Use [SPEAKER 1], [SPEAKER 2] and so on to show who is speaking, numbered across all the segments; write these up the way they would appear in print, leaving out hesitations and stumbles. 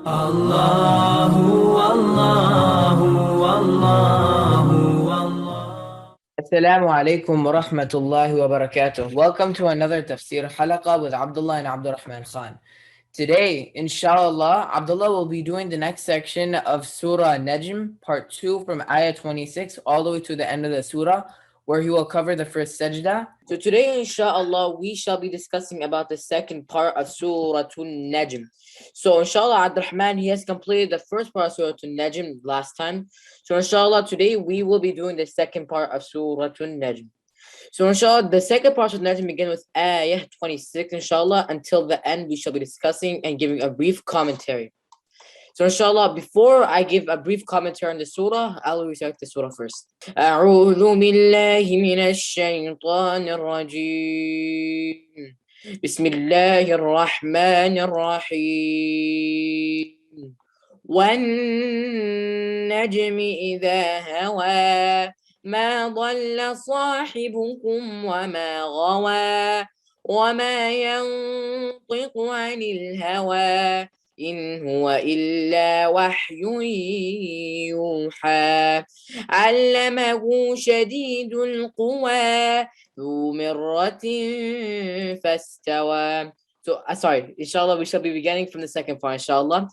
[SPEAKER 1] الله والله والله والله. Assalamu alaikum wa rahmatullahi wa barakatuh. Welcome to another tafsir halaqa with Abdullah and Abdurrahman Khan. Today, inshallah, Abdullah will be doing the next section of Surah Najm, part 2 from ayah 26 all the way to the end of the surah, where he will cover the first sajda. So today, inshallah, we shall be discussing about the second part of Surah Al Najm. So inshallah, Abdurrahman, he has completed the first part of Surah Al Najm last time. So inshallah, today we will be doing the second part of Surah Al Najm. So inshallah, the second part of the Najm begins with ayah 26, inshallah. Until the end, we shall be discussing and giving a brief commentary. So inshallah, before I give a brief commentary on the surah, I'll recite the surah first. أعوذ بالله من الشيطان الرجيم. بسم الله الرحمن الرحيم. والنجم إذا هوى ما ضل صاحبكم وما غوى وما ينطق عن الهوى إن هو إلا وحي يوحى علمه شديد القوى ذو مرة فاستوى. So, sorry, inshallah, we shall be beginning from the second part, inshallah.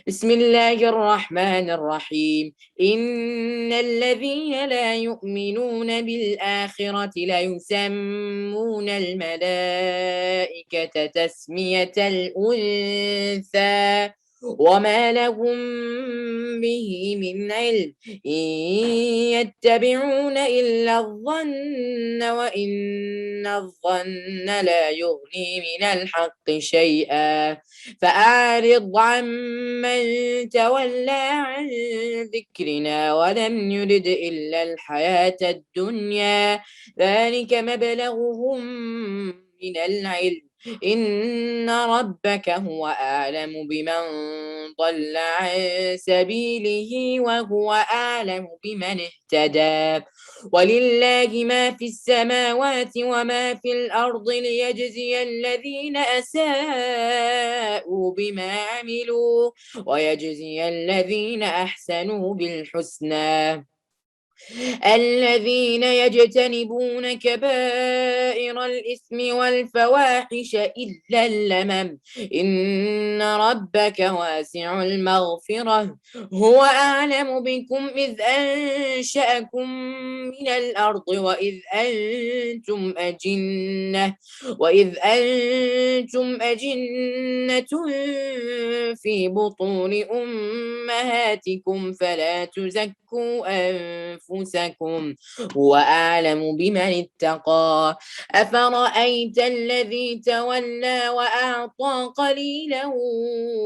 [SPEAKER 1] بسم الله الرحمن الرحيم. إن الذين لا يؤمنون بالآخرة لا يسمون الملائكة تسمية الأنثى وما لهم به من علم إن يتبعون إلا الظن وإن الظن لا يغني من الحق شيئا فأعرض عمن تولى عن ذكرنا ولم يرد إلا الحياة الدنيا ذلك مبلغهم من العلم إن ربك هو أعلم بمن ضل عن سبيله وهو أعلم بمن اهتدى ولله ما في السماوات وما في الأرض ليجزي الذين أساءوا بما عملوا ويجزي الذين أحسنوا بالحسنى الذين يجتنبون كبائر الإثم والفواحش إلا اللمم إن ربك واسع المغفرة هو أعلم بكم إذ أنشأكم من الأرض وإذ أنتم أجنة في بطون أمهاتكم فلا تزكوا أنفسكم هو أعلم بمن اتقى أفرأيت الذي تولى وأعطى قليلا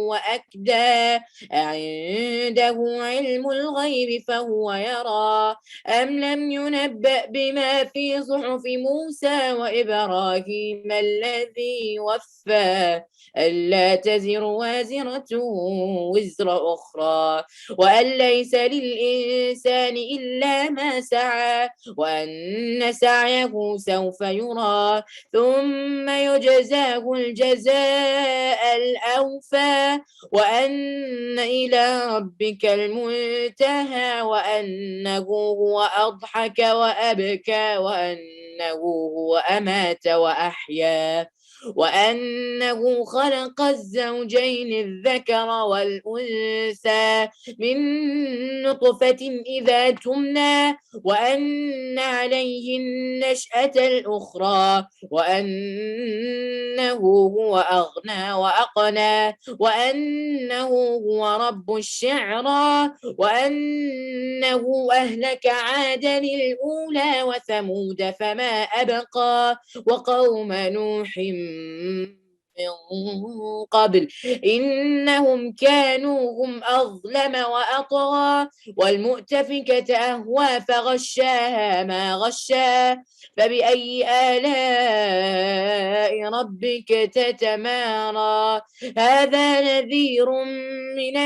[SPEAKER 1] وأكدى أعنده علم الغيب فهو يرى أم لم ينبأ بما في صحف موسى وإبراهيم الذي وفى ألا تزر وازرة وزر أخرى وأن ليس للإنسان إلا ما سعى وأن سعيه سوف يرى ثم يجزاه الجزاء الأوفى وأن إلى ربك المنتهى وأنه هو أضحك وأبكى وأنه هو أمات وأحيا وأنه خلق الزوجين الذكر والأنثى من نطفة إذا تمنى وأن عليه النشأة الأخرى وأنه هو أغنى وأقنى وأنه هو رب الشعرى وأنه أهلك عادا الأولى وثمود فما أبقى وقوم نوح من قبل إنهم كانوا هم أظلم وأطغى والمؤتفكة أهوى فغشاها ما غشا فبأي آلاء ربك تتمارى هذا نذير من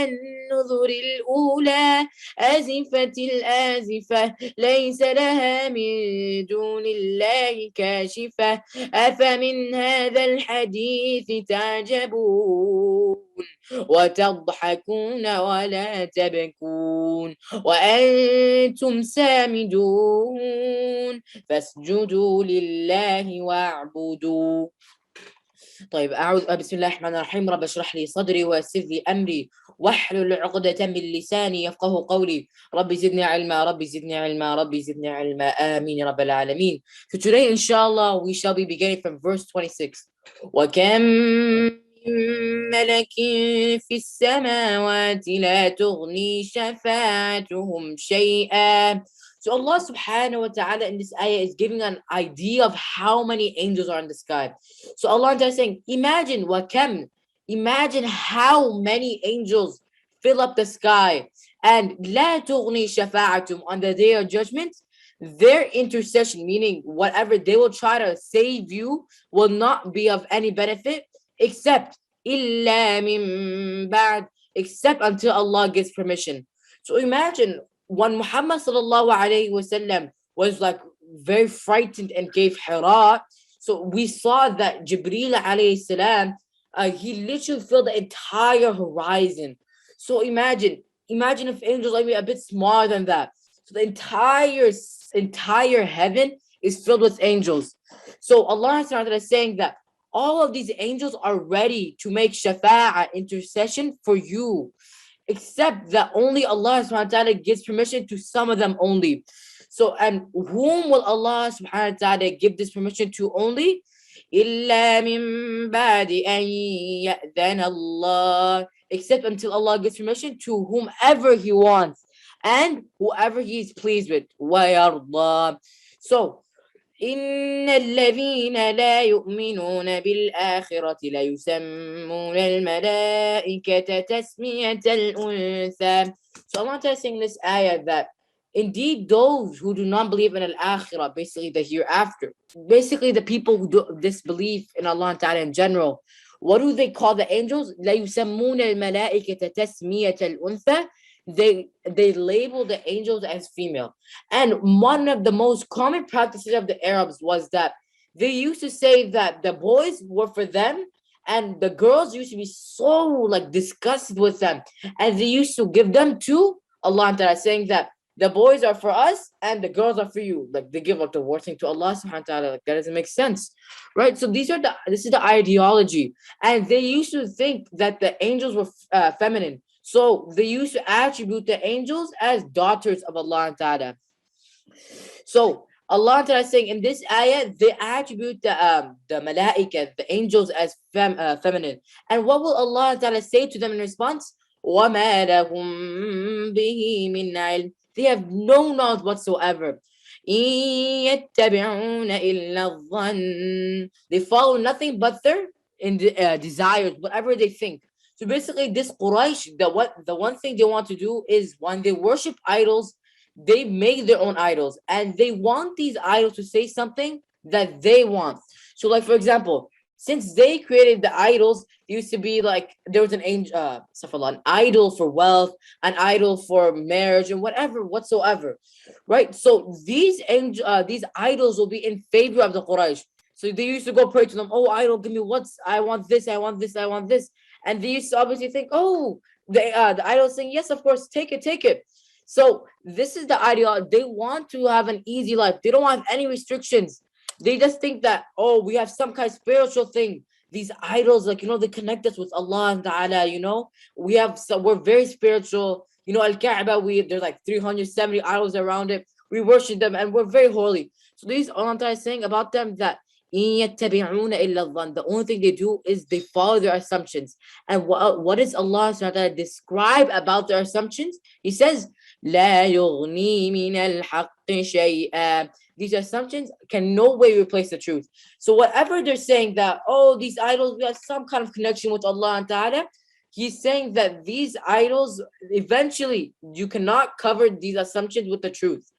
[SPEAKER 2] النذر الأولى أزفت الآزفة ليس لها من دون الله كاشفة أفمن هذا الحديث تعجبون وتضحكون ولا تبكون وأنتم سامدون فاسجدوا لله واعبدوا. طيب بسم الله الرحمن الرحيم. رب اشرح لي صدري ويسر لي أمري واحلل عقدة من لساني يفقه قولي. رب زدني علما رب زدني علما رب زدني علما آمين يا رب العالمين. So today inshallah we shall be beginning from verse 26. وكم من ملك في السماوات لا تغني شفاعتهم شيئا. So Allah subhanahu wa ta'ala in this ayah is giving an idea of how many angels are in the sky. So Allah is saying, imagine how many angels fill up the sky. And لا تغني شفاعتهم, on the day of judgment, their intercession, meaning whatever they will try to save you, will not be of any benefit except إلا من بعد, except until Allah gives permission. So imagine when Muhammad sallallahu alayhi wasallam was like very frightened and gave Hira. So we saw that Jibreel alayhi salam, he literally filled the entire horizon. So imagine if angels are maybe a bit smaller than that. So the entire heaven is filled with angels. So Allah is saying that all of these angels are ready to make shafa'ah, intercession for you, except that only Allah subhanahu wa ta'ala gives permission to some of them only. So, and whom will Allah subhanahu wa ta'ala give this permission to only? إِلَّا مِن بَعْدِ أَن يَأْذَنَ اللَّهُ, except until Allah gives permission to whomever He wants and whoever He is pleased with. وَيَرْضَى. So, إن الذين لا يؤمنون بالآخرة ليسمون الملائكة تسمية الأنثى. So Allah is saying this ayah that indeed those who do not believe in al-akhirah, basically the hereafter, basically the people who do disbelieve in Allah Ta'ala in general, what do they call the angels? لا يسمون الملائكة تسمية الأنثى. They label the angels as female. And one of the most common practices of the Arabs was that they used to say that the boys were for them and the girls used to be so like disgusted with them, and they used to give them to Allah Ta'ala, saying that the boys are for us and the girls are for you. Like they give up the worst thing to Allah subhanahu wa ta'ala. Like that doesn't make sense. Right? So this is the ideology. And they used to think that the angels were feminine. So they used to attribute the angels as daughters of Allah Ta'ala. So Allah Ta'ala is saying in this ayah, they attribute the malaika, the angels, as feminine. And what will Allah Ta'ala say to them in response? وَمَا لَهُم بِهِ مِنْ عِلْمٍ. They have no knowledge whatsoever. إِن يَتَّبِعُونَ إِلَّا الظَّنَّ. They follow nothing but their desires, whatever they think. So basically, this Quraysh, the one thing they want to do is when they worship idols, they make their own idols, and they want these idols to say something that they want. So, like for example, since they created the idols, there used to be like there was an angel, an idol for wealth, an idol for marriage, and whatever whatsoever, right? So these idols will be in favor of the Quraysh. So they used to go pray to them. Oh, idol, give me I want this, I want this, I want this. And they used to obviously think, oh, the idol saying, yes, of course, take it. So this is the ideology. They want to have an easy life. They don't have any restrictions. They just think that, oh, we have some kind of spiritual thing. These idols, like, they connect us with Allah and Ta'ala, we're very spiritual. Al-Kaaba, there's like 370 idols around it. We worship them and we're very holy. So these Allah Ta'ala is saying about them that the only thing they do is they follow their assumptions. And what does Allah describe about their assumptions? He says, لا يغني من الحق شيئا. These assumptions can no way replace the truth. So whatever they're saying that, oh, these idols, we have some kind of connection with Allah and Ta'ala, He's saying that these idols, eventually, you cannot cover these assumptions with the truth.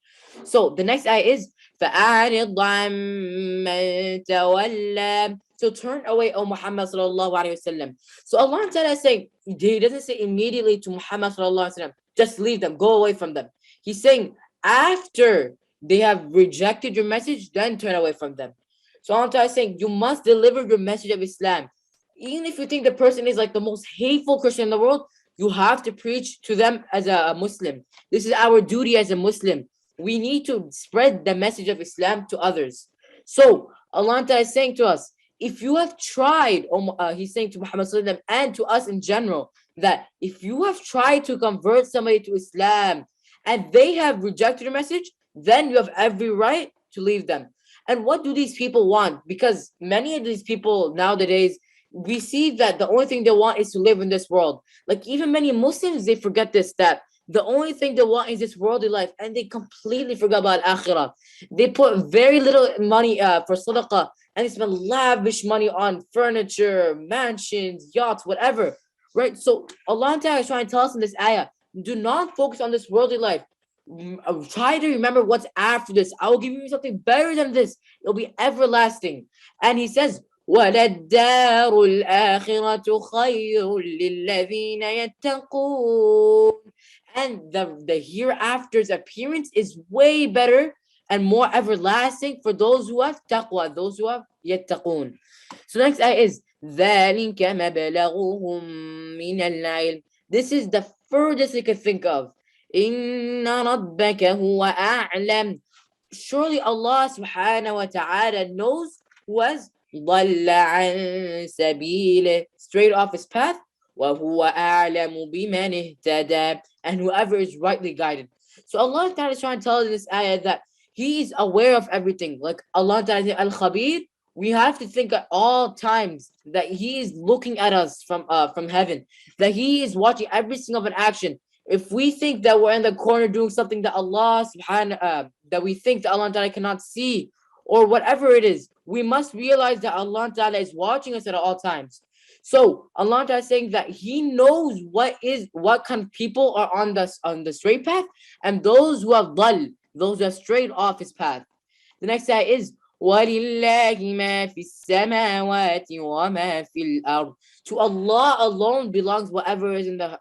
[SPEAKER 2] So the next ayah is فَأَعْرِضْ عَمَّن تَوَلَّى. So turn away, O Muhammad sallallahu alaihi wasallam. So Allah Ta'ala is saying, He doesn't say immediately to Muhammad sallallahu alaihi wasallam, just leave them, go away from them. He's saying after they have rejected your message, then turn away from them. So Allah Ta'ala is saying you must deliver your message of Islam. Even if you think the person is like the most hateful Christian in the world, you have to preach to them as a Muslim. This is our duty as a Muslim. We need to spread the message of Islam to others. So Allah Ta'ala is saying to us, if you have tried, He's saying to Muhammad sallallahu alaihi wasallam and to us in general, that if you have tried to convert somebody to Islam and they have rejected your message, then you have every right to leave them. And what do these people want? Because many of these people nowadays, we see that the only thing they want is to live in this world. Like even many Muslims, they forget this, that the only thing they want is this worldly life, and they completely forget about akhirah. They put very little money for sadaqah, and they spend lavish money on furniture, mansions, yachts, whatever. Right? So Allah Ta'ala is trying to tell us in this ayah, do not focus on this worldly life. Try to remember what's after this. I will give you something better than this. It'll be everlasting. And He says, وَلَلدَّارُ الْآخِرَةُ خَيْرٌ لِلَّذِينَ يَتَّقُونَ. And the hereafter's appearance is way better and more everlasting for those who have taqwa, those who have yattaqun. So next ayah is ذَلِكَ مَبْلَغُهُم مِّنَ الْعِلْمِ. This is the furthest you could think of. إِنَّ رَبَّكَ هُوَ أَعْلَمُ. Surely Allah subhanahu wa ta'ala knows who has ضَلَّ عَن سَبِيلِهِ, straight off his path, وَهُوَ أَعْلَمُ بِمَنِ اهْتَدَى, and whoever is rightly guided. So Allah Ta'ala is trying to tell us in this ayah that He is aware of everything. Like Allah Ta'ala says, Al-Khabir, we have to think at all times that He is looking at us from heaven, that He is watching every single of an action. If we think that we're in the corner doing something that that we think that Allah Ta'ala cannot see, or whatever it is, we must realize that Allah Ta'ala is watching us at all times. So Allah Ta'ala is saying that He knows what kind of people are on the straight path, and those who have dhal, those who have strayed off His path. The next ayah is وَلِلَّهِ مَا فِي السَّمَاوَاتِ وَمَا فِي الْأَرْضِ. To Allah alone belongs whatever is in the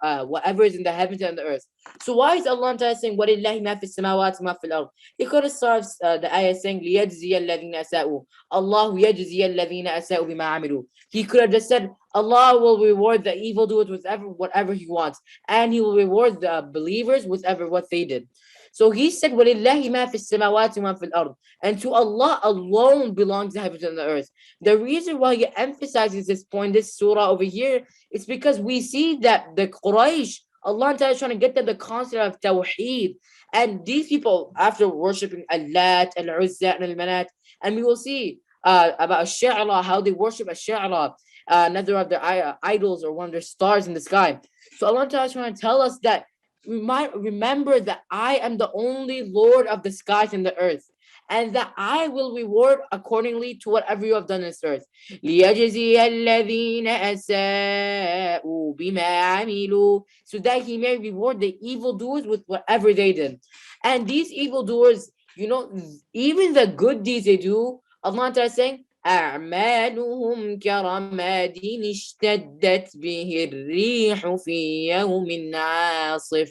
[SPEAKER 2] heavens and the earth. So why is Allah Ta'ala saying وَلِلَّهِ مَا فِي السَّمَاوَاتِ وَمَا فِي الْأَرْضِ? He could have started the ayah saying لِيَجْزِيَ الَّذِينَ أَسَاءُوا Allah يَجْزِيَ الَّذِينَ أَسَاءُوا بِمَا عَمِلُوا. He could have just said Allah will reward the evildoers with whatever He wants, and He will reward the believers with what they did. So He said وَلِلَّهِ مَا فِي السَّمَاوَاتِ وَمَا فِي الْأَرْضِ, and to Allah alone belongs the heavens and the earth. The reason why He emphasizes this point, this surah over here, is because we see that the Quraysh, Allah Ta'ala is trying to get them the concept of Tawheed. And these people, after worshipping Al-Lat, Al-Uzza, and Al-Manat, and we will see about Ash-Sha'ra, how they worship Ash-Sha'ra, another of their idols or one of their stars in the sky. So Allah Ta'ala is trying to tell us that remember that I am the only Lord of the skies and the earth, and that I will reward accordingly to whatever you have done in this earth. لِيَجْزِيَ الَّذِينَ أَسَاءُوا بِمَا عَمِلُوا, so that He may reward the evildoers with whatever they did. And these evildoers, even the good deeds they do, Allah Ta'ala is saying, أعمالهم كرماد اشتدت به الريح في يوم عاصف.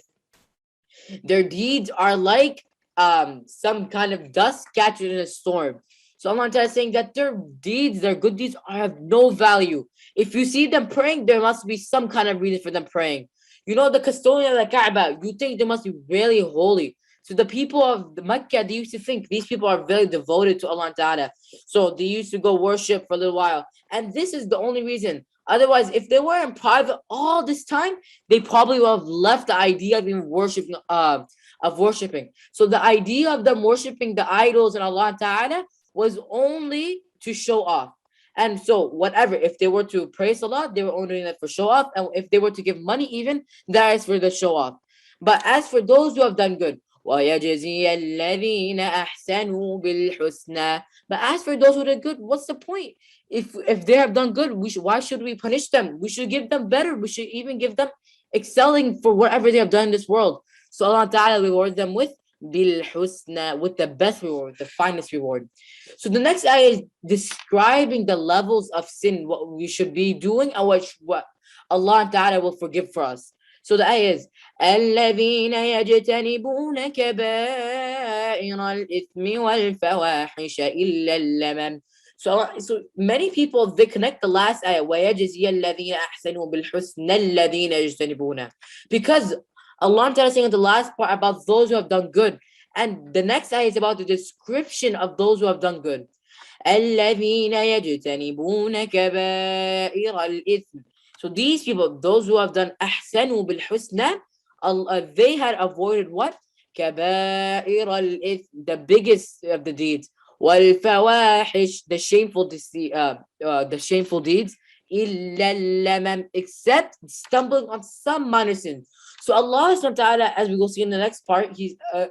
[SPEAKER 2] Their deeds are like some kind of dust captured in a storm. So Allah Ta'ala is saying that their good deeds have no value. If you see them praying, there must be some kind of reason for them praying. The custodian of the Kaaba, you think they must be really holy. So the people of the Mecca, they used to think these people are very devoted to Allah Ta'ala. So they used to go worship for a little while. And this is the only reason. Otherwise, if they were in private all this time, they probably would have left the idea of even worshiping. So the idea of them worshiping the idols and Allah Ta'ala was only to show off. And so whatever, if they were to praise Allah, they were only doing that for show off. And if they were to give money even, that is for the show off. But as for those who have done good, وَيَجْزِيَ الَّذِينَ أَحْسَنُوا بِالْحُسْنَى. But as for those who did good, what's the point? If they have done good, why should we punish them? We should give them better. We should even give them excelling for whatever they have done in this world. So Allah Ta'ala rewards them with بالحسنى, with the best reward, the finest reward. So the next ayah is describing the levels of sin, what we should be doing, and what Allah Ta'ala will forgive for us. So the ayah is الذين يجتنبون كبائر الإثم والفواحش إلا اللمم. So many people, they connect the last ayah ويجزي الذين أحسنوا بالحسنى الذين يجتنبون, because Allah Ta'ala is saying in the last part about those who have done good, and the next ayah is about the description of those who have done good. الذين يجتنبون كبائر الإثم. So these people, those who have done أحسنوا بالحسنى, they had avoided what? كبائر الإثم, the biggest of the deeds. والفواحش, the shameful deeds. إلا اللمم, except stumbling on some minor sins. So Allah subhanahu wa ta'ala, as we will see in the next part,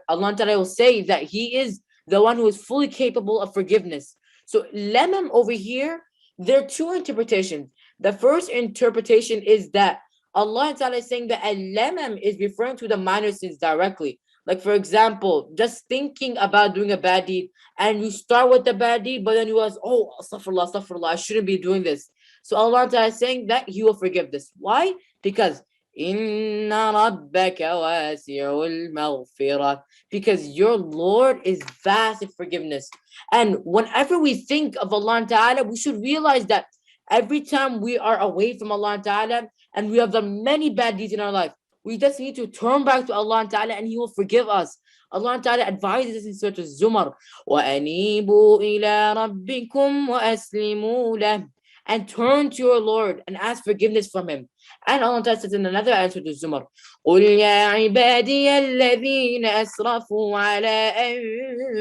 [SPEAKER 2] Allah ta'ala will say that He is the one who is fully capable of forgiveness. So lamam over here, there are two interpretations. The first interpretation is that Allah ta'ala is saying that al-lamam is referring to the minor sins directly. Like for example, just thinking about doing a bad deed, and you start with the bad deed, but then you realize, oh, astaghfirullah, astaghfirullah, I shouldn't be doing this. So Allah ta'ala is saying that He will forgive this. Why? Because Inna rabbaka wasi'ul maghfirah, because your Lord is vast in forgiveness. And whenever we think of Allah Ta'ala, we should realize that every time we are away from Allah Ta'ala and we have done many bad deeds in our life, we just need to turn back to Allah Ta'ala and He will forgive us. Allah Ta'ala advises us in Surah Al-Zumar, وَأَنِيبُوا إِلَىٰ رَبِّكُمْ وَأَسْلِمُوا لَهُ, and turn to your Lord and ask forgiveness from Him. And Allah Ta'ala says in another answer to Zumar, قُلْ يَا عِبَادِيَ الَّذِينَ أَسْرَفُوا عَلَىٰ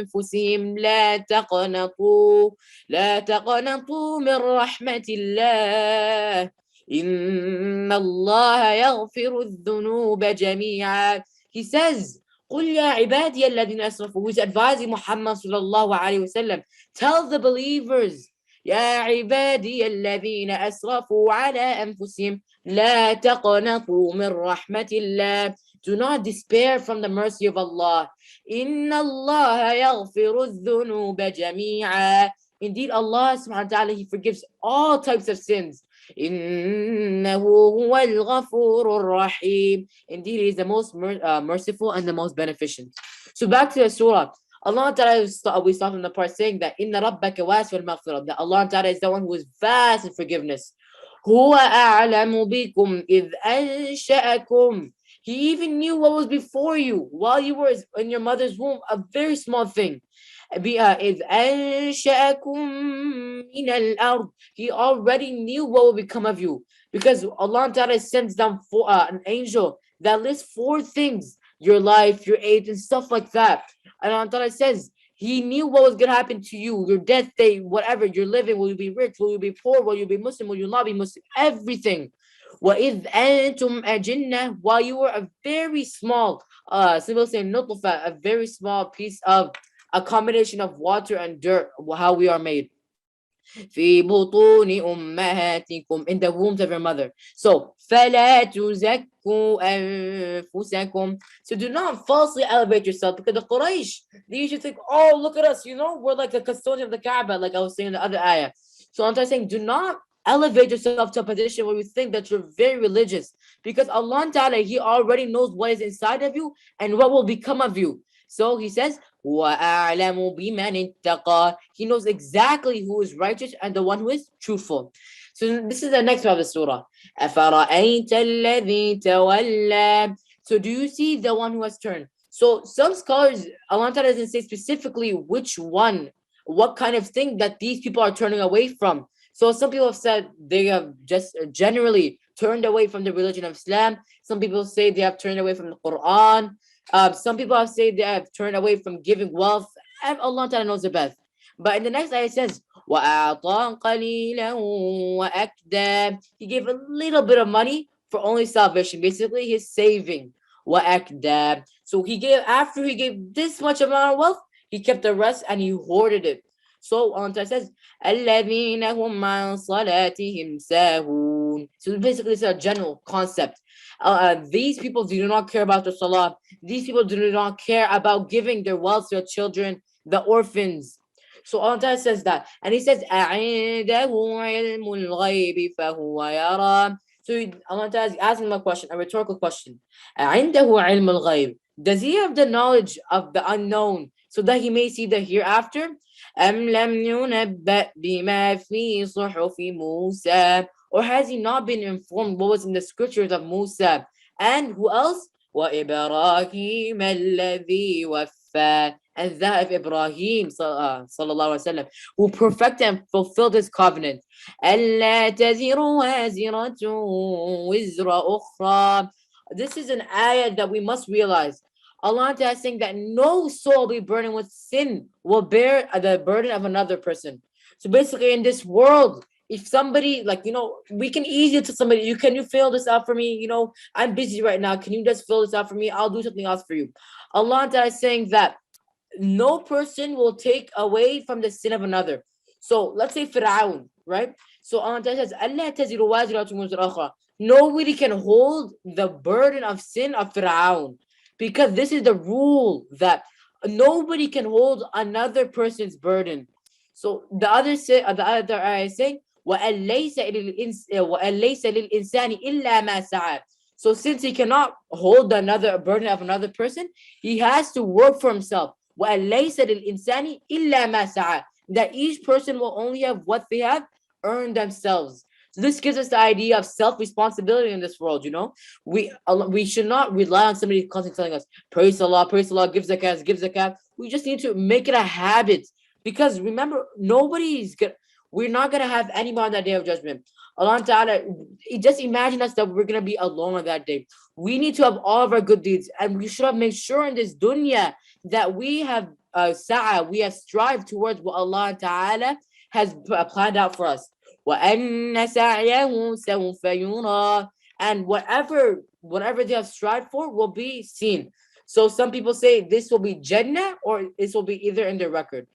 [SPEAKER 2] أَنفُسِهِمْ لَا تَقْنَطُوا مِنْ رَحْمَةِ اللَّهِ إِنَّ اللَّهَ يَغْفِرُ الذُّنُوبَ جَمِيعًا. He says, قُلْ يَا عِبَادِيَ الَّذِينَ أَسْرَفُوا. He's advising Muhammad sallallahu alayhi wa sallam, tell the believers, يا عبادي الذين أسرفوا على أنفسهم لا تقنطوا من رحمة الله. Do not despair from the mercy of Allah. إن الله يغفر الذنوب جميعا. Indeed, Allah subhanahu wa ta'ala, He forgives all types of sins. إنه هو الغفور الرحيم. Indeed, He is the most merciful and the most beneficent. So back to the surah. Allah Ta'ala, we saw from the part saying that Inna rabbaka wasi'ul maghfirah, that Allah Ta'ala is the one who is vast in forgiveness. Huwa a'lamu bikum idh ansha'akum. He even knew what was before you while you were in your mother's womb, a very small thing. إذ أنشأكم من الأرض. He already knew what will become of you, because Allah Ta'ala sends down an angel that lists 4 things: your life, your age, and stuff like that. And Allah Ta'ala says He knew what was going to happen to you, your death day, whatever, you're living, will you be rich, will you be poor, will you be Muslim, will you not be Muslim, everything. وَإِذْ أَنْتُمْ أَجِنَّةٌ, while you were a very small, some people say nutfa, a very small piece of a combination of water and dirt, how we are made. في بطون أمهاتكم, in the wombs of your mother. So فلا تزكوا أنفسكم. So do not falsely elevate yourself, because the Quraysh, they used to think, oh, look at us, we're like the custodian of the Kaaba, like I was saying in the other ayah. So I'm saying, do not elevate yourself to a position where you think that you're very religious, because Allah Ta'ala, He already knows what is inside of you and what will become of you. So He says, وَأَعْلَمُ بِمَنِ اتَّقَى. He knows exactly who is righteous and the one who is truthful. So this is the next part of the surah. أَفَرَأَيْتَ الَّذِي تَوَلَّى. So do you see the one who has turned? So some scholars, Allah Ta'ala doesn't say specifically which one, what kind of thing that these people are turning away from. So some people have said they have just generally turned away from the religion of Islam. Some people say they have turned away from the Quran. Some people have said they have turned away from giving wealth. And Allah Ta'ala knows the best. But in the next ayah it says, وَأَعْطَى قَلِيلًا وَأَكْدَى. He gave a little bit of money for only salvation. Basically, he's saving. وَأَكْدَى. So after he gave this much amount of wealth, he kept the rest and he hoarded it. So Allah Ta'ala says, الَّذِينَ هُمْ عَنْ صَلَاتِهِمْ سَاهُونَ. يُصَلُّونَ. So basically, it's a general concept. These people do not care about the salah. These people do not care about giving their wealth to their children, the orphans. So Allah Ta'ala says that. And He says, أَعِندَهُ عِلْمُ الْغَيْبِ فَهُوَ يَرَى. So Allah Ta'ala is asking him a question, a rhetorical question. أَعِندَهُ عِلْمُ الْغَيْبِ. Does he have the knowledge of the unknown so that he may see the hereafter? أَمْ لَمْ يُنَبَّأْ بِمَا فِي صُحُفِ مُوسَى. Or has he not been informed what was in the scriptures of Musa? And who else? وَإِبْرَاهِيمَ الَّذِي وَفَّى. And that of Ibrahim sallallahu alaihi wasallam, who perfected and fulfilled his covenant. أَلَّا تَزِرُ وَازِرَةٌ وِزْرَ أُخْرَى. This is an ayah that we must realize. Allah is saying that no soul will be burdened with sin, will bear the burden of another person. So basically, in this world, if somebody, like, we can easily tell somebody, can you fill this out for me? I'm busy right now. Can you just fill this out for me? I'll do something else for you. Allah is saying that no person will take away from the sin of another. So let's say Fir'aun, right? So Allah says, Allah taziru waziratun wizra ukhra. Nobody can hold the burden of sin of Fir'aun, because this is the rule that nobody can hold another person's burden. So the other ayah is saying, وَأَن لَيْسَ لِلْإِنسَانِ إِلَّا مَا سَعَى. So since he cannot hold the burden of another person, he has to work for himself. وَأَن لَيْسَ لِلْإِنسَانِ إِلَّا مَا سَعَى. That each person will only have what they have earned themselves. So this gives us the idea of self-responsibility in this world. We should not rely on somebody constantly telling us, praise Allah, give zakat, give zakat. We just need to make it a habit, because remember, we're not gonna have anyone on that day of judgment. Allah Ta'ala, just imagine us that we're gonna be alone on that day. We need to have all of our good deeds, and we should have made sure in this dunya that we have we have strived towards what Allah Ta'ala has planned out for us. وَأَنَّ سَعْيَهُ سَوْفَ يُرَى. And whatever they have strived for will be seen. So some people say this will be Jannah, or this will be either in their record.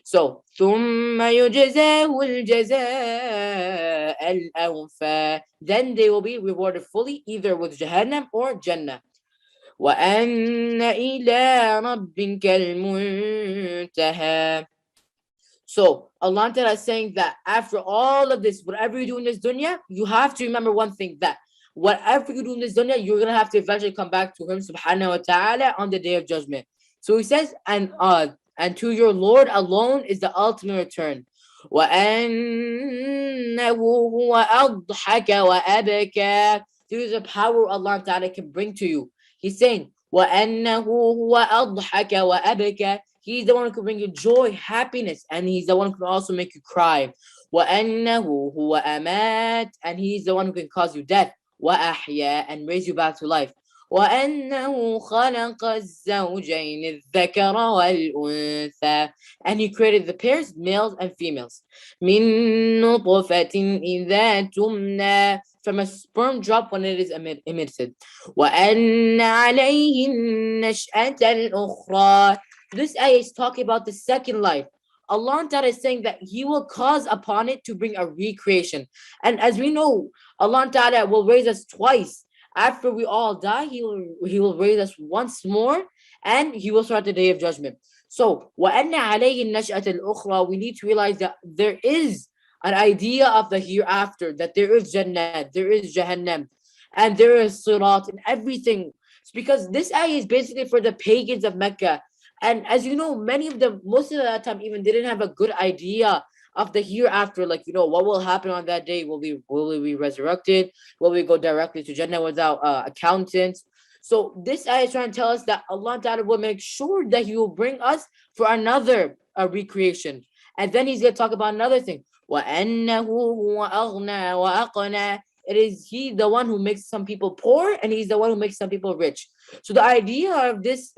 [SPEAKER 2] So ثُمَّ يُجْزَاهُ الْجَزَاءَ الْأَوْفَى. Then they will be rewarded fully, either with Jahannam or Jannah. وَأَنَّ إِلَىٰ رَبِّكَ الْمُنْتَهَى. So Allah Ta'ala is saying that after all of this, whatever you do in this dunya, you have to remember one thing, that whatever you do in this dunya, you're going to have to eventually come back to Him subhanahu wa ta'ala on the day of judgment. So He says, and to your Lord alone is the ultimate return. وَأَنَّهُ هُوَ أَضْحَكَ وَأَبْكَى. There is a power Allah Ta'ala can bring to you. He's saying, وَأَنَّهُ هُوَ أَضْحَكَ وَأَبْكَى. He's the one who can bring you joy, happiness, and He's the one who can also make you cry. وَأَنَّهُ هُوَ أَمَاتَ. And He's the one who can cause you death. وَأَحْيَا. And raise you back to life. وَأَنَّهُ خَلَقَ الزَّوْجَيْنِ الذَّكَرَ وَالْأُنثَى. And He created the pairs, males and females. مِن نُطْفَةٍ إِذَا تُمْنَى. From a sperm drop when it is emitted. وَأَنَّ عَلَيْهِ النَّشْأَةَ الْأُخْرَى. This ayah is talking about the second life. Allah Ta'ala is saying that He will cause upon it to bring a recreation. And as we know, Allah Ta'ala will raise us twice. After we all die, He will raise us once more, and He will start the day of judgment. So, وَأَنَّ عَلَيْهِ النَّشْأَةَ الْأُخْرَى. We need to realize that there is an idea of the hereafter, that there is Jannah, there is Jahannam, and there is Sirat and everything. It's because this ayah is basically for the pagans of Mecca. And as you know, most of that time even didn't have a good idea of the hereafter. Like, what will happen on that day? Will we be resurrected? Will we go directly to Jannah without accountants? So this ayah is trying to tell us that Allah Ta'ala will make sure that He will bring us for another recreation. And then He's going to talk about another thing. وَأَنَّهُ هُوَ أَغْنَى وَأَقْنَى. It is He the one who makes some people poor, and He's the one who makes some people rich. So the idea of this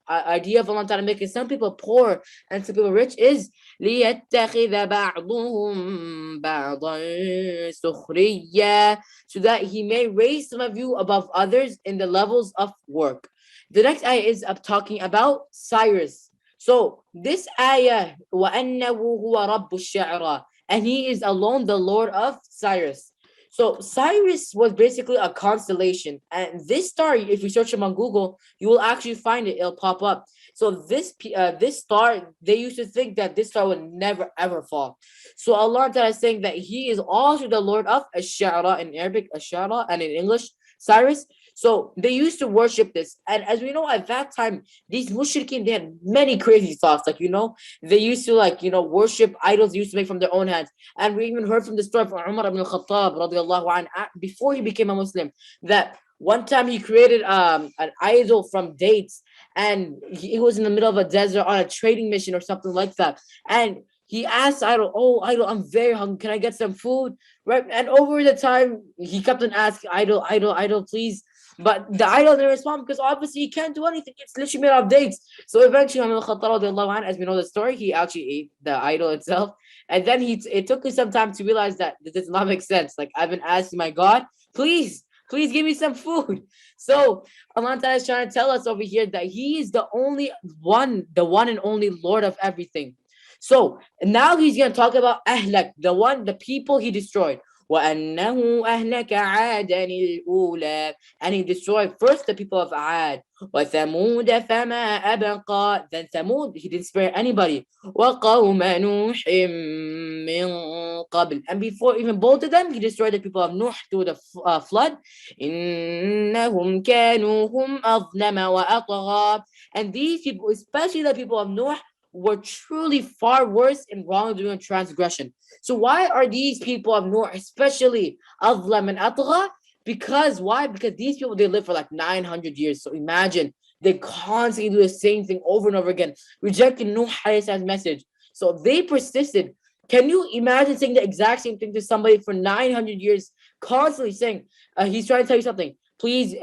[SPEAKER 2] idea of Allah Ta'ala making some people poor and some people rich is لِيَتَّخِذَ بَعْضُهُمْ بَعْضًا سُخْرِيًّا. So that He may raise some of you above others in the levels of work. The next ayah is talking about Cyrus. So this ayah, وَأَنَّهُ هُوَ رَبُّ الشَّعْرَى. And He is alone the Lord of Cyrus. So Cyrus was basically a constellation, and this star, if you search him on Google, you will actually find it. It'll pop up. So this star, they used to think that this star would never ever fall. So Allah Ta'ala is saying that He is also the Lord of Ash-Sha'ra in Arabic, Ash-Sha'ra, and in English, Cyrus. So they used to worship this, and as we know, at that time, these mushrikeen, they had many crazy thoughts. Like, they used to, like, worship idols they used to make from their own hands. And we even heard from the story of Umar ibn al-Khattab radiallahu anh, before he became a Muslim, that one time he created an idol from dates, and he was in the middle of a desert on a trading mission or something like that. And he asked idol, "Oh, idol, I'm very hungry. Can I get some food?" Right? And over the time, he kept on asking idol, idol, idol, please. But the idol didn't respond because obviously he can't do anything. It's literally made of dates. So eventually, Umar ibn al-Khattab radiallahu anh, as we know the story, he actually ate the idol itself. And then it took me some time to realize that this does not make sense. Like, I've been asking my God, please, please give me some food. So Allah Ta'ala is trying to tell us over here that He is the one and only Lord of everything. So now He's gonna talk about Ahlak, the people He destroyed. وَأَنَّهُ أَهْلَكَ عَادًا الْأُولَى, and He destroyed first the people of Ad. وَثَمُودَ فَمَا أَبْقَى, then Thamud, He didn't spare anybody. وَقَوْمَ نُوحٍ مِّن قَبْلِ, and before even both of them, He destroyed the people of Nuh through the flood. إِنَّهُمْ كَانُوا هُمْ أَظْلَمَ وَأَطْغَى, and these people, especially the people of Nuh, were truly far worse in wrongdoing and transgression. So why are these people of Noor, especially Azlam and Atgha? Because why? Because these people, they live for like 900 years. So imagine, they constantly do the same thing over and over again, rejecting Nuh Hai's message. So they persisted. Can you imagine saying the exact same thing to somebody for 900 years, constantly saying, he's trying to tell you something. Please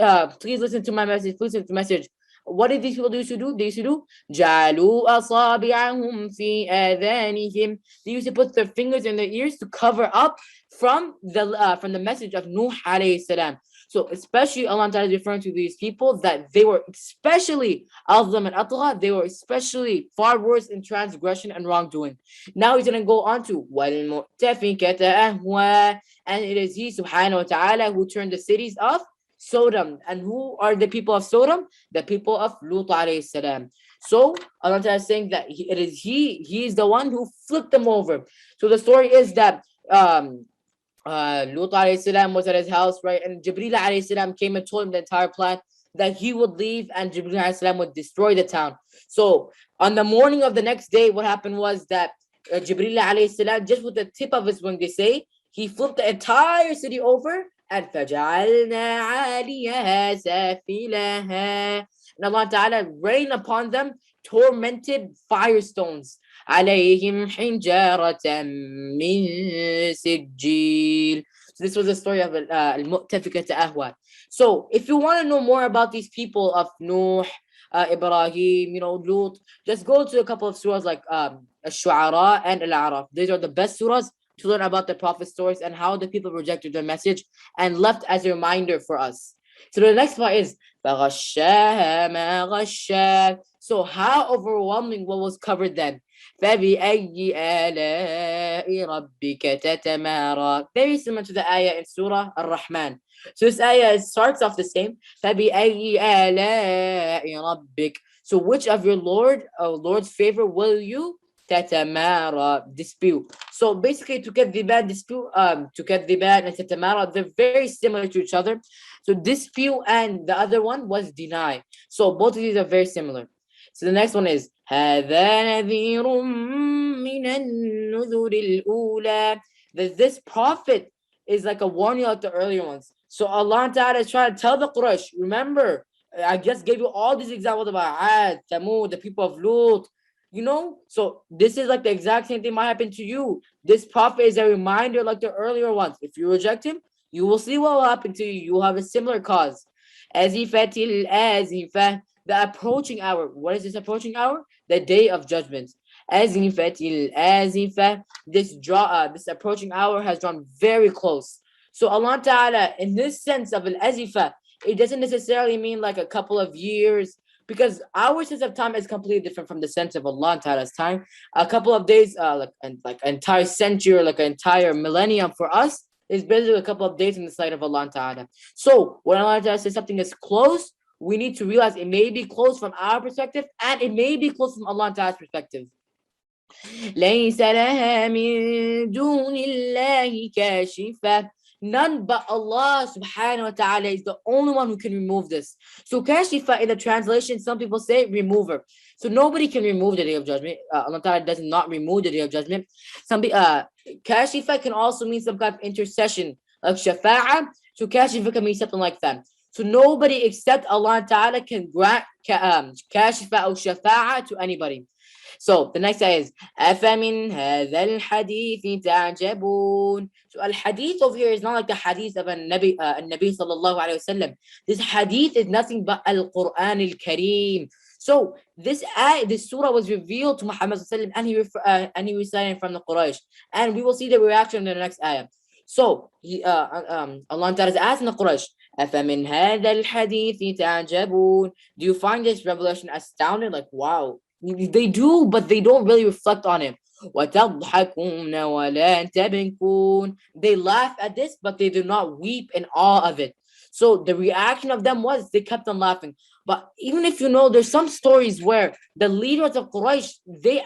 [SPEAKER 2] listen to my message. Please listen to the message. What did these people used to do? They used to do جَعَلُوا أَصَابِعَهُمْ فِي آذَانِهِمْ. They used to put their fingers in their ears to cover up from the message of Nuh alayhi salam. So especially Allah Ta'ala is referring to these people that they were especially Azlam and Atgha, they were especially far worse in transgression and wrongdoing. Now He's going to go on to وَالْمُؤْتَفِكَةَ أَهْوَى, and it is He subhanahu wa ta'ala who turned the cities of Sodom. And who are the people of Sodom? The people of Lut alayhi salam. So Allah Ta'ala is saying that He is the one who flipped them over. So the story is that Lut alayhi salam was at his house, right? And Jibreel alayhi salam came and told him the entire plan, that he would leave and Jibreel alayhi salam would destroy the town. So on the morning of the next day, what happened was that Jibreel alayhi salam, just with the tip of his wing, they say, he flipped the entire city over, and فَجَعَلْنَا عَالِيَهَا سَافِلَهَا, and Allah Ta'ala rained upon them tormented firestones. عَلَيْهِمْ حِجَارَةً مِّن سِجِّيلٍ. So this was the story of Al-Mu'tafikata Ahwa. So if you want to know more about these people of Nuh, Ibrahim, Lut, just go to a couple of surahs like Ash-Shu'ara and Al-A'raf. These are the best surahs to learn about the Prophet stories and how the people rejected their message and left as a reminder for us. So the next part is فَغَشَّاهَا مَا غَشَّاهَا. So how overwhelming what was covered then? فَبِأَيِّ آلَاءِ رَبِّكَ تَتَمَارَى. Very similar to the ayah in Surah Al-Rahman. So this ayah starts off the same. فَبِأَيِّ آلَاءِ رَبِّكَ. So which of your Lord's favor will you tatamara dispute? So basically, tukadhiban dispute, tukadhiban and tatamara, they're very similar to each other. So dispute and the other one was deny. So both of these are very similar. So the next one is هذا نذير من النذر الأولى. That this prophet is like a warning of the earlier ones. So Allah Ta'ala is trying to tell the Quraysh, remember, I just gave you all these examples about Ad, Thamud, the people of Lut, so this is like the exact same thing might happen to you. This prophet is a reminder like the earlier ones. If you reject him, you will see what will happen to you. You will have a similar cause. Azifatil azifah, the approaching hour. What is this approaching hour? The day of judgment. Azifatil azifah, this approaching hour has drawn very close. So Allah Ta'ala, in this sense of al-azifah, it doesn't necessarily mean like a couple of years, because our sense of time is completely different from the sense of Allah Ta'ala's time. A couple of days, like an entire century, or like an entire millennium for us, is basically a couple of days in the sight of Allah Ta'ala. So when Allah Ta'ala says something is close, we need to realize it may be close from our perspective and it may be close from Allah Ta'ala's perspective. ليس لها من دون الله كاشفة. None but Allah subhanahu wa ta'ala is the only one who can remove this. So kashifa in the translation, some people say remover. So nobody can remove the day of judgment. Allah ta'ala does not remove the day of judgment. Kashifa can also mean some kind of intercession, like shafa'a. So kashifa can mean something like that. So nobody except Allah ta'ala can grant kashifa or shafa'a to anybody. So the next ayah is أَفَمِنْ هَذَا الْحَدِيثِ تَعْجَبُونَ. So al-hadith over here is not like the hadith of Nabi sallallahu alayhi wasallam. This hadith is nothing but al-Quran al-Kareem. So this surah was revealed to Muhammad sallallahu alayhi wasallam and he recited from the Quraysh. And we will see the reaction in the next ayah. So Allah Ta'ala is asking the Quraysh, أَفَمِنْ هَذَا الْحَدِيثِ تَعْجَبُونَ. Do you find this revelation astounding? Like, wow. They do, but they don't really reflect on it. وَتَضْحَكُونَ وَلَا تَبْكُونَ. They laugh at this, but they do not weep in awe of it. So the reaction of them was they kept on laughing. But even if you know, there's some stories where the leaders of Quraysh, they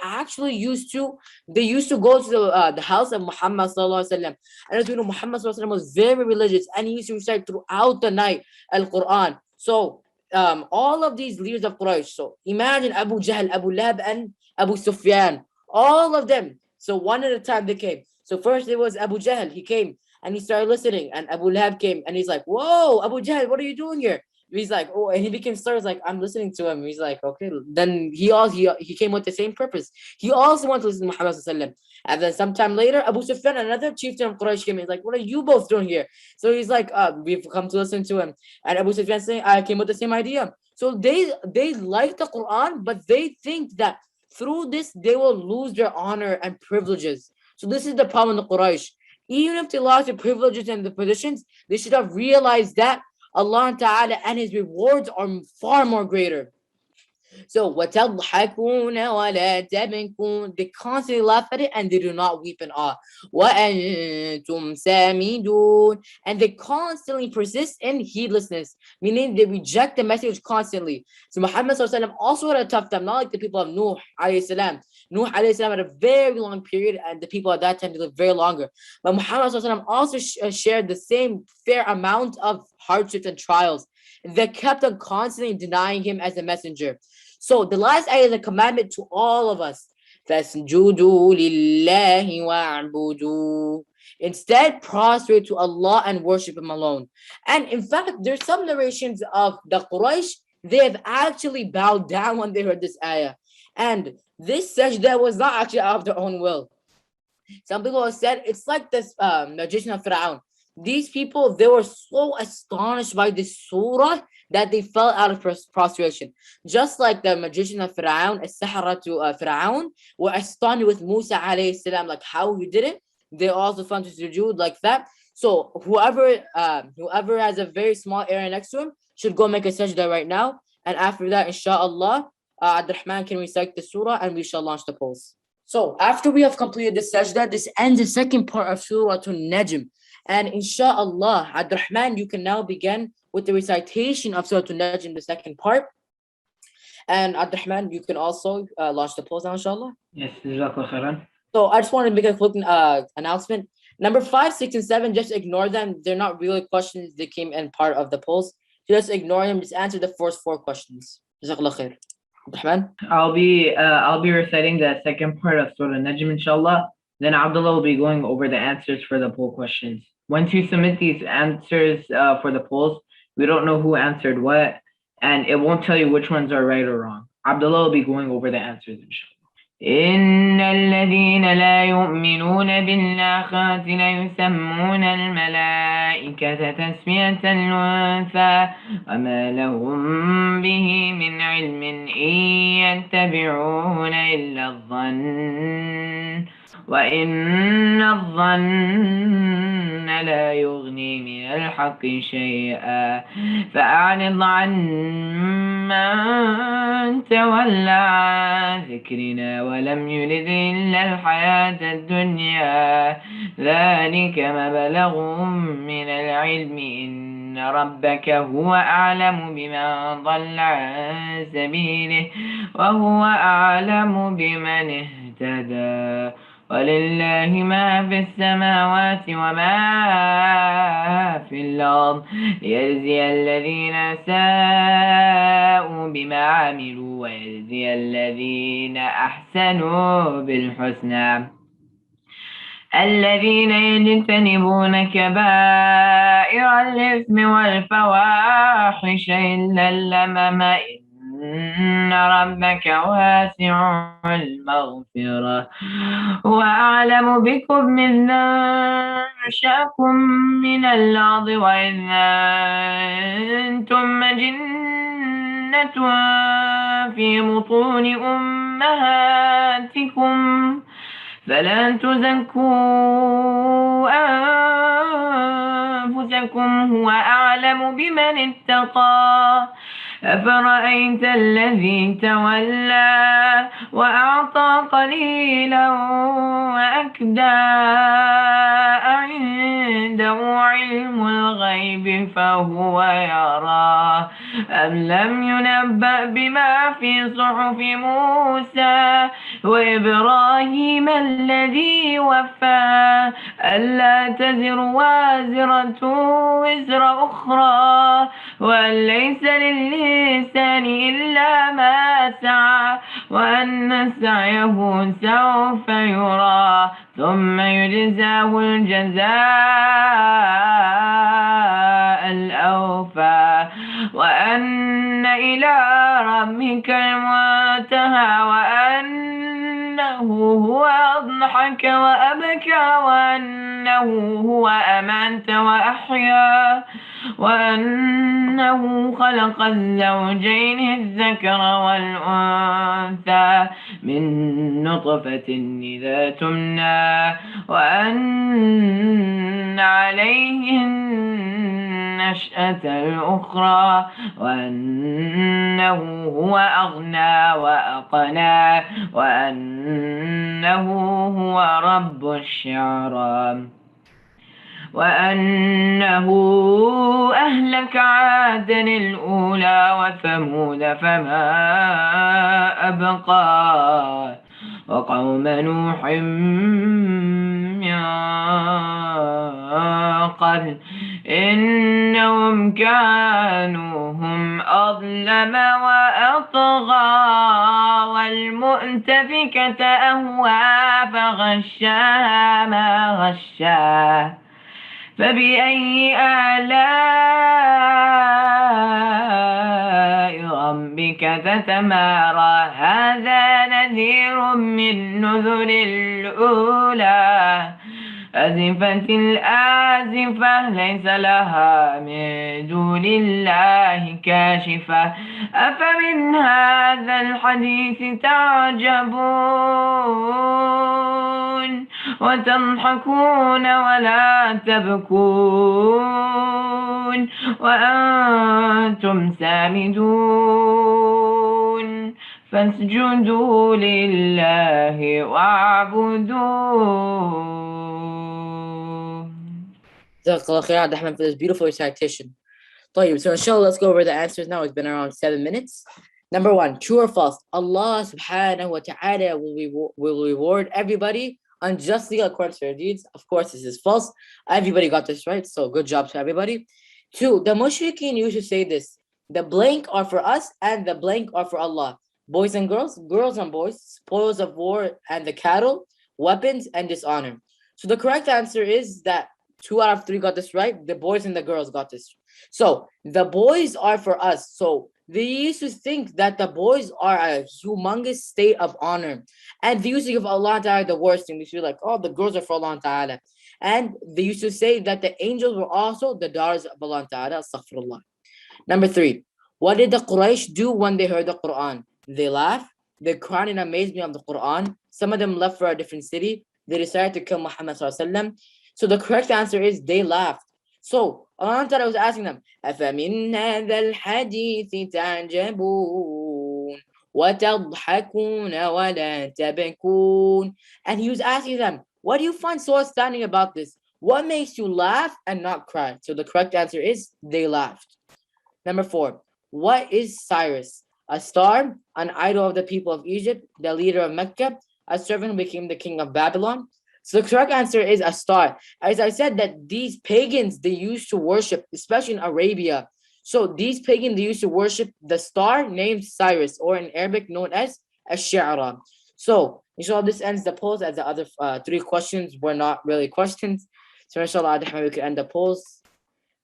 [SPEAKER 2] used to go to the house of Muhammad sallallahu alaihi wasallam. And as we know, Muhammad sallallahu alaihi wasallam was very religious and he used to recite throughout the night Al-Quran. So all of these leaders of Quraysh. So imagine Abu Jahl, Abu Lahab, and Abu Sufyan. All of them. So one at a time they came. So first it was Abu Jahl. He came and he started listening. And Abu Lahab came and he's like, "Whoa, Abu Jahl, what are you doing here?" He's like, "Oh," and he became starts like, "I'm listening to him." He's like, "Okay." Then he came with the same purpose. He also wanted to listen to Muhammad sallallahu alaihi wasallam. And then sometime later, Abu Sufyan, another chieftain of Quraysh, came in. He's like, "What are you both doing here?" So he's like, "We've come to listen to him." And Abu Sufyan saying, "I came with the same idea." So they like the Quran, but they think that through this they will lose their honor and privileges. So this is the problem with the Quraysh. Even if they lost their privileges and the positions, they should have realized that Allah Ta'ala and His rewards are far more greater. So وَتَضْحَكُونَ وَلَا تَبْكُونَ. They constantly laugh at it and they do not weep in awe. وَأَنْتُمْ سَامِدُونَ. And they constantly persist in heedlessness, meaning they reject the message constantly. So Muhammad also had a tough time, not like the people of Nuh alayhi salam. Nuh alayhi salam had a very long period and the people at that time lived very longer. But Muhammad also shared the same fair amount of hardships and trials that kept on constantly denying him as a messenger. So the last ayah is a commandment to all of us. فَاسْجُدُوا لِلَّهِ وَاعْبُدُوا. Instead, prostrate to Allah and worship Him alone. And in fact, there's some narrations of the Quraysh, they have actually bowed down when they heard this ayah. And this sajda was not actually out of their own will. Some people have said it's like this magician of Fir'aun. These people, they were so astonished by this surah that they fell out of prostration. Just like the magician of Fir'aun, as-sahara to Fir'aun, were astonished with Musa alayhi salam, like how he did it. They also found to sujood like that. So whoever has a very small area next to him should go make a sajda right now. And after that, inshallah, Abdurrahman can recite the surah and we shall launch the polls. So after we have completed this sajda, this ends the second part of Surah Al Najm. And inshallah, Abdurrahman, you can now begin with the recitation of Surah Al Najm, the second part. And Abdurrahman, you can also launch the polls now, inshallah.
[SPEAKER 1] Yes, Jazakallah khairan.
[SPEAKER 2] So I just want to make a quick announcement. Number 5, 6, and 7, just ignore them. They're not really questions. They came in part of the polls. Just ignore them. Just answer the first 4 questions. Jazakallah khair. Abdurrahman?
[SPEAKER 1] I'll be reciting the second part of Surah Al Najm, inshallah. Then Abdullah will be going over the answers for the poll questions. Once you submit these answers for the polls, we don't know who answered what, and it won't tell you which ones are right or wrong. Abdullah will be going over the answers, inshallah. إن الذين لا يؤمنون بالآخرة ليسمون الملائكة تسمية الأنثى وما لهم به من علم إن يتبعون إلا الظن وإن الظن لا يغني من الحق شيئا فأعرض عن من تولى عن ذكرنا ولم يرد إلا الحياة الدنيا ذلك مبلغهم من العلم إن ربك هو أعلم بمن ضل عن سبيله وهو أعلم بمن اهتدى ولله ما في السماوات وما في الأرض ليجزي الذين ساءوا بما عملوا ويجزي الذين أحسنوا بالحسنى الذين يجتنبون كبائر الإثم والفواحش إلا اللمم إن ربك واسع المغفرة هو أعلم بكم إذ أنشأكم من الأرض وإذ أنتم أجنة في بطون أمهاتكم فلا تزكوا أنفسكم هو أعلم بمن اتقى أفرأيت الذي تولى وأعطى قليلا وأكدى عنده علم الغيب فهو يرى أم لم ينبأ بما في صحف موسى وإبراهيم الذي وفى ألا تزر وازرة وزر أخرى وأن ليس للإنسان إلا ما سعى وأن سعيه سوف يرى ثم يجزاه الجزاء الأوفى وأن إلى ربك المنتهى وأنه هو أضحك وأبكى وأنه هو أمات وأحيا وأنه خلق الزوجين الذكر والأنثى من نطفة إذا تمنى وأن عليه النشأة الأخرى وأنه هو أغنى وأقنى وأنه هو رب الشعرى وأنه أهلك عادا الأولى وثمود فما أبقى وقوم نوح من قبل إنهم كانوا هم أظلم وأطغى والمؤتفكة أهوى فغشاها ما غشاه فبأي آلاء ربك تتمارى هذا نذير من نذر الأولى أزفت الآزفة ليس لها من دون الله كاشفة أفمن هذا الحديث تعجبون وتضحكون ولا تبكون وأنتم سامدون فاسجدوا لله واعبدوه.
[SPEAKER 2] Jazakallah khair, Abdurrahman, for this beautiful recitation. طيب, so inshallah, let's go over the answers now. It's been around 7 minutes. Number 1, true or false? Allah subhanahu wa ta'ala will reward everybody unjustly according to their deeds. Of course, this is false. Everybody got this right, so good job to everybody. 2, the mushrikeen used to say this: the blank are for us and the blank are for Allah. Boys and girls, girls and boys, spoils of war and the cattle, weapons and dishonor. So the correct answer is that 2 out of 3 got this right. The boys and the girls got this. So the boys are for us. So they used to think that the boys are a humongous state of honor. And they used to give Allah Ta'ala the worst thing. They used to be like, oh, the girls are for Allah Ta'ala. And they used to say that the angels were also the daughters of Allah Ta'ala. Astaghfirullah. Number 3, what did the Quraysh do when they heard the Quran? They laughed. They cried in amazement of the Quran. Some of them left for a different city. They decided to kill Muhammad Sallallahu Alaihi Wasallam. So the correct answer is they laughed. So Allah Ta'ala was asking them, أَفَمِنْ هَذَا الْحَدِيثِ تَعْجَبُونَ وَتَضْحَكُونَ وَلَا تَبْكُونَ. And he was asking them, what do you find so astounding about this? What makes you laugh and not cry? So the correct answer is they laughed. Number 4, what is Cyrus? A star, an idol of the people of Egypt, the leader of Mecca, a servant who became the king of Babylon? So the correct answer is a star. As I said, that these pagans, they used to worship, especially in Arabia. So these pagans, they used to worship the star named Cyrus, or in Arabic known as Ash-Shi'ra. So inshallah, this ends the polls, as the other 3 questions were not really questions. So inshallah, Abdurrahman, we can end the polls.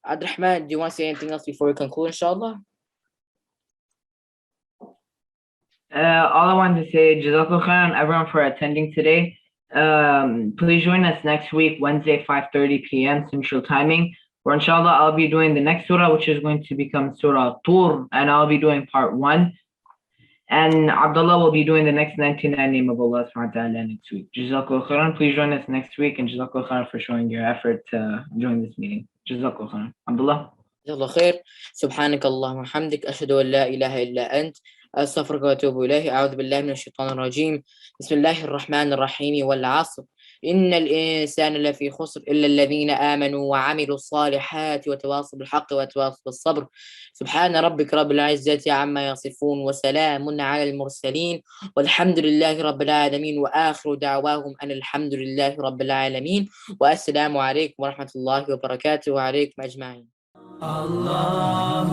[SPEAKER 2] Abdurrahman, do you want to say anything else before we conclude, inshallah?
[SPEAKER 1] All I wanted to say, Jazakallah khairan everyone for attending today. Please join us next week, Wednesday, 5:30 p.m. Central Timing, where inshallah I'll be doing the next surah, which is going to become Surah Tur, and I'll be doing part 1. And Abdullah will be doing the next 99 name of Allah subhanahu wa ta'ala next week. Jazakallah khairan. Please join us next week, and Jazakallah khairan for showing your effort to join this meeting. Jazakallah khairan. Abdullah.
[SPEAKER 2] جزاك الله خير. سبحانك اللهم وبحمدك أشهد أن لا إله إلا أنت أستغفرك وأتوب إليه. أعوذ بالله من الشيطان الرجيم. بسم الله الرحمن الرحيم. والعصر إن الإنسان لفي خسر إلا الذين آمنوا وعملوا الصالحات وتواصوا بالحق وتواصوا بالصبر. سبحان ربك رب العزة عما يصفون وسلام على المرسلين والحمد لله رب العالمين وآخر دعواهم أن الحمد لله رب العالمين والسلام عليكم ورحمة الله وبركاته وعليكم أجمعين. الله